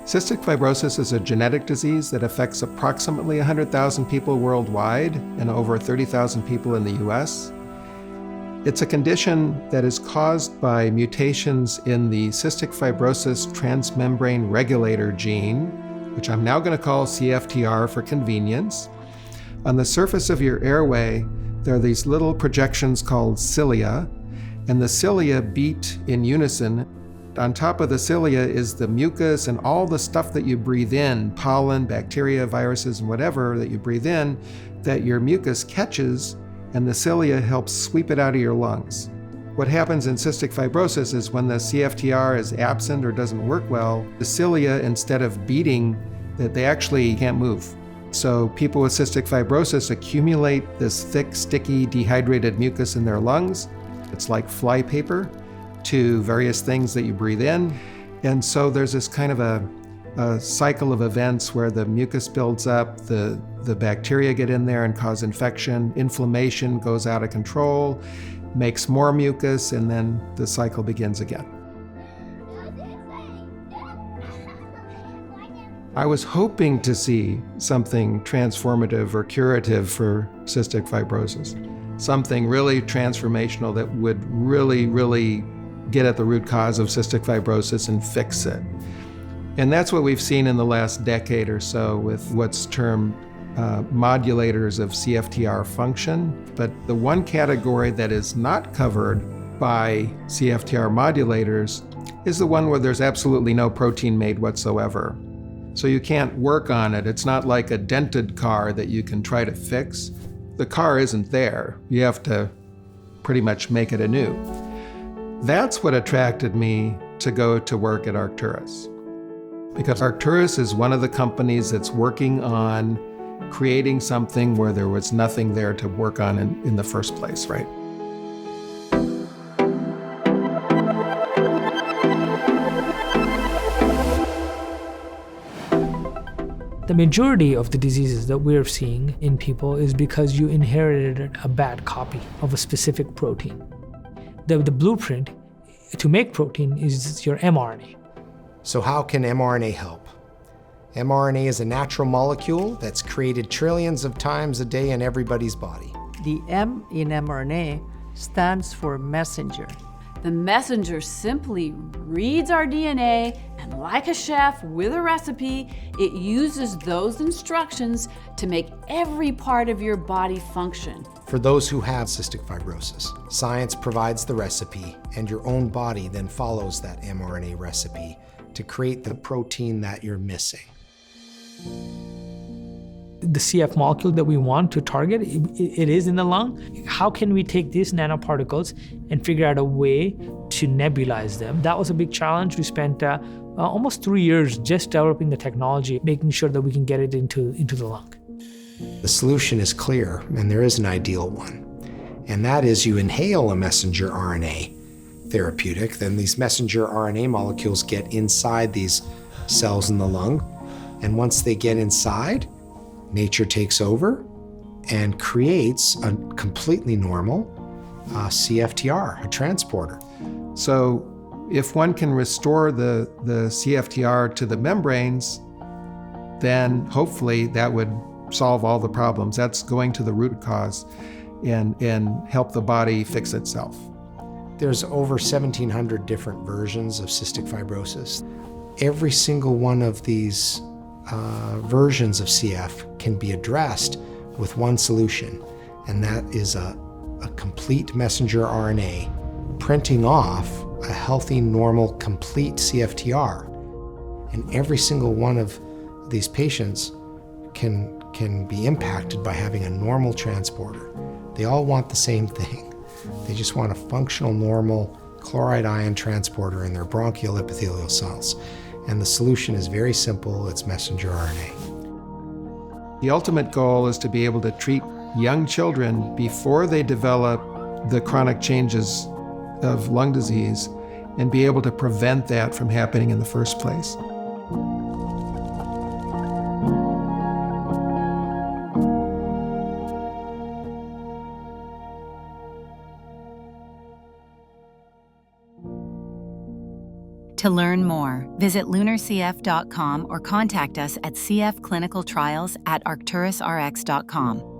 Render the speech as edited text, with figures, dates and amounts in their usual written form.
Cystic fibrosis is a genetic disease that affects approximately 100,000 people worldwide and over 30,000 people in the US. It's a condition that is caused by mutations in the cystic fibrosis transmembrane regulator gene, which I'm now going to call CFTR for convenience. On the surface of your airway, there are these little projections called cilia, and the cilia beat in unison. On top of the cilia is the mucus and all the stuff that you breathe in, pollen, bacteria, viruses, and whatever that you breathe in, that your mucus catches, and the cilia helps sweep it out of your lungs. What happens in cystic fibrosis is when the CFTR is absent or doesn't work well, the cilia, instead of beating, that they actually can't move. So people with cystic fibrosis accumulate this thick, sticky, dehydrated mucus in their lungs. It's like flypaper to various things that you breathe in. And so there's this kind of a cycle of events where the mucus builds up, the bacteria get in there and cause infection, inflammation goes out of control, makes more mucus, and then the cycle begins again. I was hoping to see something transformative or curative for cystic fibrosis, something really transformational that would really get at the root cause of cystic fibrosis and fix it. And that's what we've seen in the last decade or so with what's termed modulators of CFTR function. But the one category that is not covered by CFTR modulators is the one where there's absolutely no protein made whatsoever. So you can't work on it. It's not like a dented car that you can try to fix. The car isn't there. You have to pretty much make it anew. That's what attracted me to go to work at Arcturus. Because Arcturus is one of the companies that's working on creating something where there was nothing there to work on in the first place, right? The majority of the diseases that we're seeing in people is because you inherited a bad copy of a specific protein. The blueprint to make protein is your mRNA. So how can mRNA help? mRNA is a natural molecule that's created trillions of times a day in everybody's body. The M in mRNA stands for messenger. The messenger simply reads our DNA, and like a chef with a recipe, it uses those instructions to make every part of your body function. For those who have cystic fibrosis, science provides the recipe, and your own body then follows that mRNA recipe to create the protein that you're missing. The CF molecule that we want to target, it is in the lung. How can we take these nanoparticles and figure out a way to nebulize them? That was a big challenge. We spent almost 3 years just developing the technology, making sure that we can get it into the lung. The solution is clear, and there is an ideal one. And that is you inhale a messenger RNA therapeutic, then these messenger RNA molecules get inside these cells in the lung. And once they get inside, nature takes over and creates a completely normal CFTR, a transporter. So if one can restore the CFTR to the membranes, then hopefully that would solve all the problems. That's going to the root cause and help the body fix itself. There's over 1,700 different versions of cystic fibrosis. Every single one of these versions of CF can be addressed with one solution, and that is a complete messenger RNA printing off a healthy, normal, complete CFTR. And every single one of these patients can be impacted by having a normal transporter. They all want the same thing. They just want a functional, normal chloride ion transporter in their bronchial epithelial cells. And the solution is very simple, it's messenger RNA. The ultimate goal is to be able to treat young children before they develop the chronic changes of lung disease and be able to prevent that from happening in the first place. To learn more, visit lunarcf.com or contact us at cfclinicaltrials@arcturusrx.com.